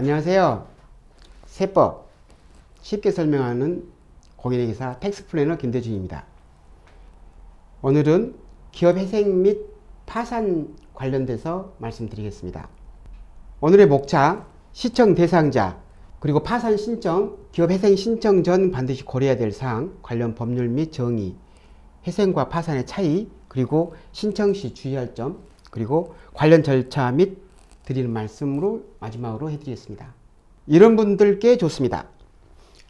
안녕하세요. 세법 쉽게 설명하는 공인회계사 텍스플래너 김대중입니다. 오늘은 기업회생 및 파산 관련돼서 말씀드리겠습니다. 오늘의 목차, 시청 대상자, 그리고 파산 신청, 기업회생 신청 전 반드시 고려해야 될 사항, 관련 법률 및 정의, 회생과 파산의 차이, 그리고 신청 시 주의할 점, 그리고 관련 절차 및 드리는 말씀으로 마지막으로 해드리겠습니다. 이런 분들께 좋습니다.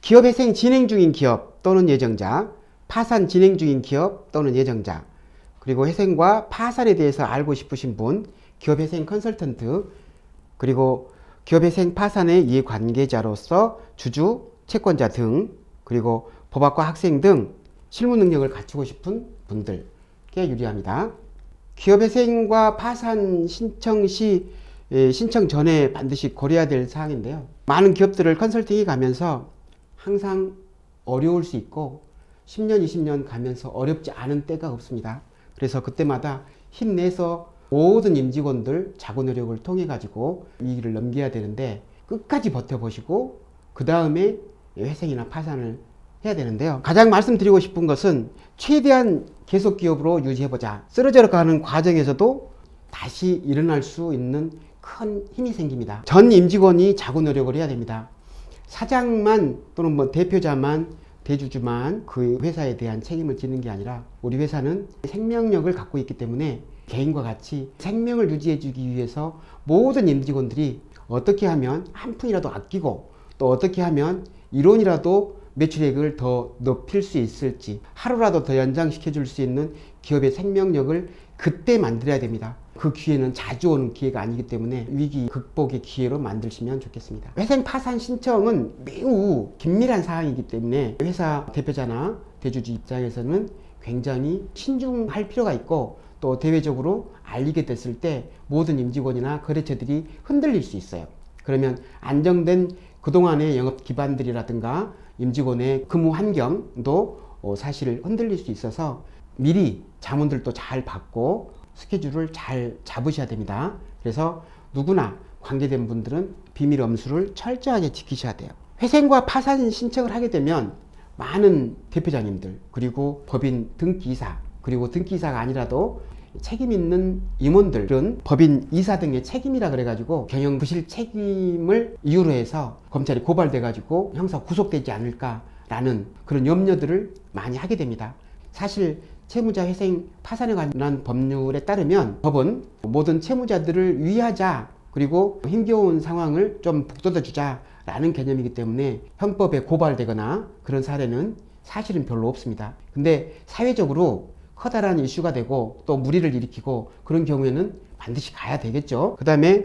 기업회생 진행 중인 기업 또는 예정자, 파산 진행 중인 기업 또는 예정자, 그리고 회생과 파산에 대해서 알고 싶으신 분, 기업회생 컨설턴트, 그리고 기업회생 파산의 이해관계자로서 주주, 채권자 등, 그리고 법학과 학생 등 실무 능력을 갖추고 싶은 분들께 유리합니다. 기업회생과 파산 신청 시 신청 전에 반드시 고려해야 될 사항인데요. 많은 기업들을 컨설팅해 가면서 항상 어려울 수 있고 10년, 20년 가면서 어렵지 않은 때가 없습니다. 그래서 그때마다 힘내서 모든 임직원들 자구 노력을 통해 가지고 위기를 넘겨야 되는데 끝까지 버텨보시고 그 다음에 회생이나 파산을 해야 되는데요. 가장 말씀드리고 싶은 것은 최대한 계속 기업으로 유지해보자. 쓰러져 가는 과정에서도 다시 일어날 수 있는 큰 힘이 생깁니다. 전 임직원이 자구 노력을 해야 됩니다. 사장만 또는 대표자만, 대주주만 그 회사에 대한 책임을 지는 게 아니라 우리 회사는 생명력을 갖고 있기 때문에 개인과 같이 생명을 유지해 주기 위해서 모든 임직원들이 어떻게 하면 한 푼이라도 아끼고 또 어떻게 하면 1원이라도 매출액을 더 높일 수 있을지, 하루라도 더 연장시켜 줄 수 있는 기업의 생명력을 그때 만들어야 됩니다. 그 기회는 자주 오는 기회가 아니기 때문에 위기 극복의 기회로 만드시면 좋겠습니다. 회생 파산 신청은 매우 긴밀한 사항이기 때문에 회사 대표자나 대주주 입장에서는 굉장히 신중할 필요가 있고, 또 대외적으로 알리게 됐을 때 모든 임직원이나 거래처들이 흔들릴 수 있어요. 그러면 안정된 그동안의 영업 기반들이라든가 임직원의 근무 환경도 사실 흔들릴 수 있어서 미리 자문들도 잘 받고 스케줄을 잘 잡으셔야 됩니다. 그래서 누구나 관계된 분들은 비밀 엄수를 철저하게 지키셔야 돼요. 회생과 파산 신청을 하게 되면 많은 대표자님들, 그리고 법인 등기이사, 그리고 등기이사가 아니라도 책임 있는 임원들은 법인 이사 등의 책임이라 그래가지고 경영부실 책임을 이유로 해서 검찰이 고발돼가지고 형사 구속되지 않을까라는 그런 염려들을 많이 하게 됩니다. 사실 채무자 회생 파산에 관한 법률에 따르면 법은 모든 채무자들을 위하자, 그리고 힘겨운 상황을 좀 북돋아 주자 라는 개념이기 때문에 형법에 고발되거나 그런 사례는 사실은 별로 없습니다. 근데 사회적으로 커다란 이슈가 되고 또 물의를 일으키고 그런 경우에는 반드시 가야 되겠죠. 그 다음에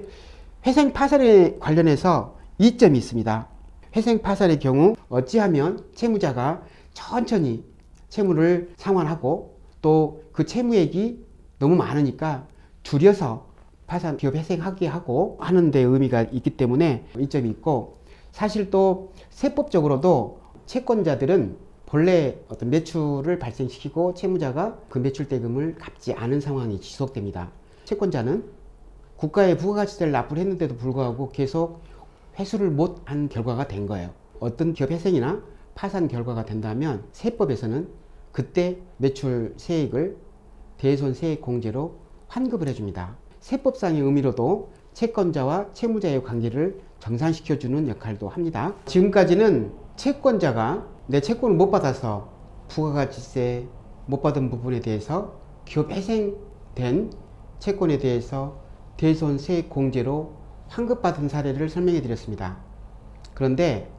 회생 파산에 관련해서 이점이 있습니다. 회생 파산의 경우 어찌하면 채무자가 천천히 채무를 상환하고 또 그 채무액이 너무 많으니까 줄여서 파산 기업 회생하게 하고 하는 데 의미가 있기 때문에 이점이 있고, 사실 또 세법적으로도 채권자들은 본래 어떤 매출을 발생시키고 채무자가 그 매출 대금을 갚지 않은 상황이 지속됩니다. 채권자는 국가에 부가가치세를 납부를 했는데도 불구하고 계속 회수를 못한 결과가 된 거예요. 어떤 기업 회생이나 파산 결과가 된다면 세법에서는 그때 매출 세액을 대손세액공제로 환급을 해줍니다. 세법상의 의미로도 채권자와 채무자의 관계를 정상시켜주는 역할도 합니다. 지금까지는 채권자가 내 채권을 못 받아서 부가가치세 못 받은 부분에 대해서 기업 회생된 채권에 대해서 대손세액공제로 환급받은 사례를 설명해 드렸습니다. 그런데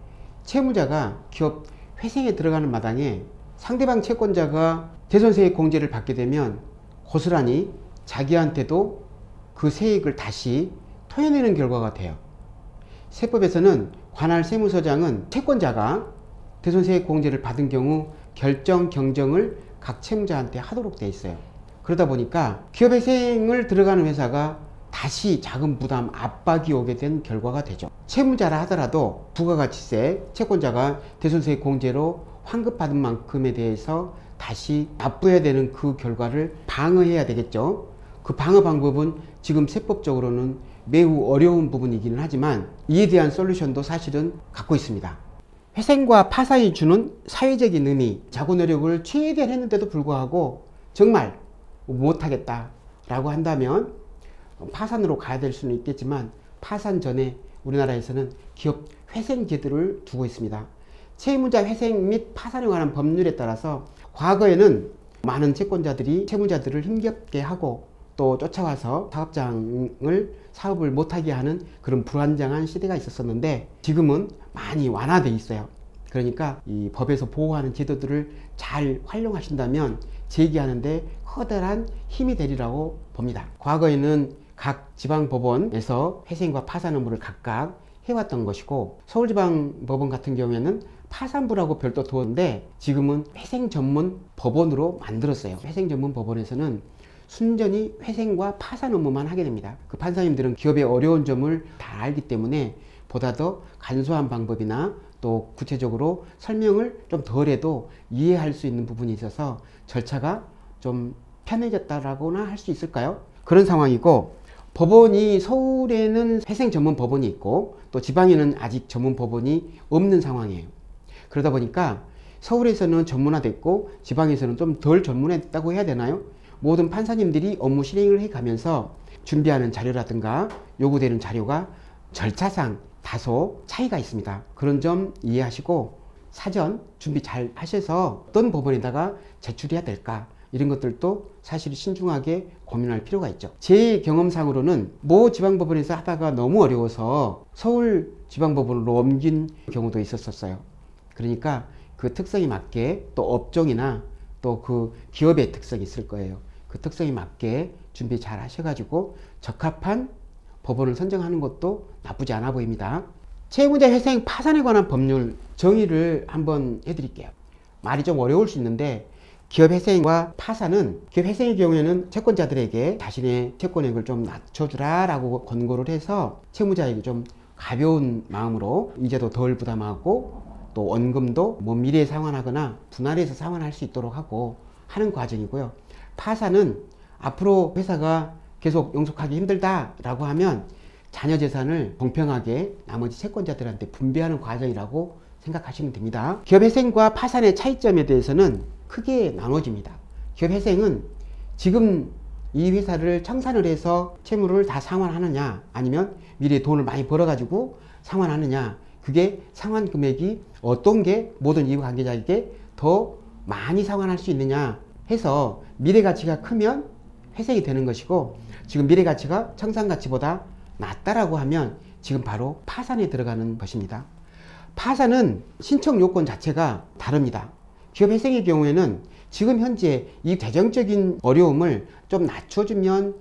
채무자가 기업 회생에 들어가는 마당에 상대방 채권자가 대손세액공제를 받게 되면 고스란히 자기한테도 그 세액을 다시 토해내는 결과가 돼요. 세법에서는 관할 세무서장은 채권자가 대손세액공제를 받은 경우 결정 경정을 각 채무자한테 하도록 돼 있어요. 그러다 보니까 기업회생을 들어가는 회사가 다시 자금 부담 압박이 오게 된 결과가 되죠. 채무자라 하더라도 부가가치세 채권자가 대손세액공제로 환급받은 만큼에 대해서 다시 납부해야 되는 그 결과를 방어해야 되겠죠. 그 방어 방법은 지금 세법적으로는 매우 어려운 부분이기는 하지만 이에 대한 솔루션도 사실은 갖고 있습니다. 회생과 파산이 주는 사회적인 의미, 자구 노력을 최대한 했는데도 불구하고 정말 못하겠다 라고 한다면 파산으로 가야 될 수는 있겠지만, 파산 전에 우리나라에서는 기업 회생 제도를 두고 있습니다. 채무자 회생 및 파산에 관한 법률에 따라서 과거에는 많은 채권자들이 채무자들을 힘겹게 하고 또 쫓아와서 사업을 못하게 하는 그런 불안정한 시대가 있었는데, 지금은 많이 완화되어 있어요. 그러니까 이 법에서 보호하는 제도들을 잘 활용하신다면 재기하는데 커다란 힘이 되리라고 봅니다. 과거에는 각 지방법원에서 회생과 파산 업무를 각각 해왔던 것이고, 서울지방법원 같은 경우에는 파산부라고 별도 두었는데 지금은 회생 전문 법원으로 만들었어요. 회생 전문 법원에서는 순전히 회생과 파산 업무만 하게 됩니다. 그 판사님들은 기업의 어려운 점을 다 알기 때문에 보다 더 간소한 방법이나 또 구체적으로 설명을 좀 덜해도 이해할 수 있는 부분이 있어서 절차가 좀 편해졌다라고나 할 수 있을까요? 그런 상황이고, 법원이 서울에는 회생 전문 법원이 있고 또 지방에는 아직 전문 법원이 없는 상황이에요. 그러다 보니까 서울에서는 전문화됐고 지방에서는 좀 덜 전문화됐다고 해야 되나요? 모든 판사님들이 업무 실행을 해가면서 준비하는 자료라든가 요구되는 자료가 절차상 다소 차이가 있습니다. 그런 점 이해하시고 사전 준비 잘 하셔서 어떤 법원에다가 제출해야 될까, 이런 것들도 사실 신중하게 고민할 필요가 있죠. 제 경험상으로는 모 지방법원에서 하다가 너무 어려워서 서울 지방법원으로 옮긴 경우도 있었어요. 그러니까 그 특성에 맞게 또 업종이나 또 그 기업의 특성이 있을 거예요. 그 특성에 맞게 준비 잘 하셔가지고 적합한 법원을 선정하는 것도 나쁘지 않아 보입니다. 채무자 회생 파산에 관한 법률 정의를 한번 해드릴게요. 말이 좀 어려울 수 있는데, 기업 회생과 파산은, 기업 회생의 경우에는 채권자들에게 자신의 채권액을 좀 낮춰주라 라고 권고를 해서 채무자에게 좀 가벼운 마음으로 이자도 덜 부담하고 또 원금도 미래에 상환하거나 분할해서 상환할 수 있도록 하고 하는 과정이고요. 파산은 앞으로 회사가 계속 용속하기 힘들다라고 하면 자녀 재산을 공평하게 나머지 채권자들한테 분배하는 과정이라고 생각하시면 됩니다. 기업 회생과 파산의 차이점에 대해서는 크게 나눠집니다. 기업 회생은 지금 이 회사를 청산을 해서 채무를 다 상환하느냐, 아니면 미래에 돈을 많이 벌어가지고 상환하느냐, 그게 상환 금액이 어떤 게 모든 이익 관계자에게 더 많이 상환할 수 있느냐 해서 미래 가치가 크면 회생이 되는 것이고, 지금 미래 가치가 청산 가치보다 낮다라고 하면 지금 바로 파산에 들어가는 것입니다. 파산은 신청 요건 자체가 다릅니다. 기업 회생의 경우에는 지금 현재 이 재정적인 어려움을 좀 낮춰주면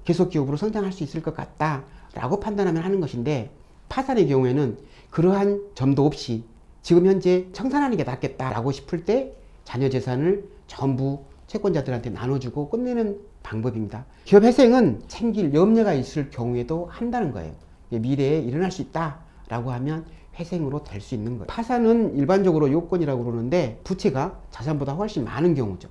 계속 기업으로 성장할 수 있을 것 같다 라고 판단하면 하는 것인데, 파산의 경우에는 그러한 점도 없이 지금 현재 청산하는 게 낫겠다 라고 싶을 때 자녀 재산을 전부 채권자들한테 나눠주고 끝내는 방법입니다. 기업 회생은 생길 염려가 있을 경우에도 한다는 거예요. 미래에 일어날 수 있다 라고 하면 회생으로 될 수 있는 거예요. 파산은 일반적으로 요건이라고 그러는데 부채가 자산보다 훨씬 많은 경우죠.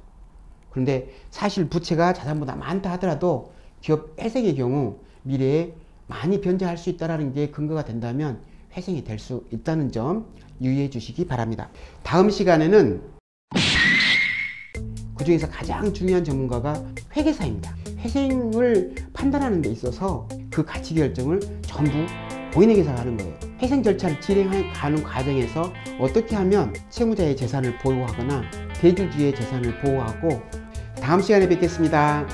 그런데 사실 부채가 자산보다 많다 하더라도 기업 회생의 경우 미래에 많이 변제할 수 있다는 게 근거가 된다면 회생이 될 수 있다는 점 유의해 주시기 바랍니다. 다음 시간에는 그 중에서 가장 중요한 전문가가 회계사입니다. 회생을 판단하는 데 있어서 그 가치 결정을 전부 고인회계사가 하는 거예요. 회생 절차를 진행하는 과정에서 어떻게 하면 채무자의 재산을 보호하거나 대주주의 재산을 보호하고, 다음 시간에 뵙겠습니다.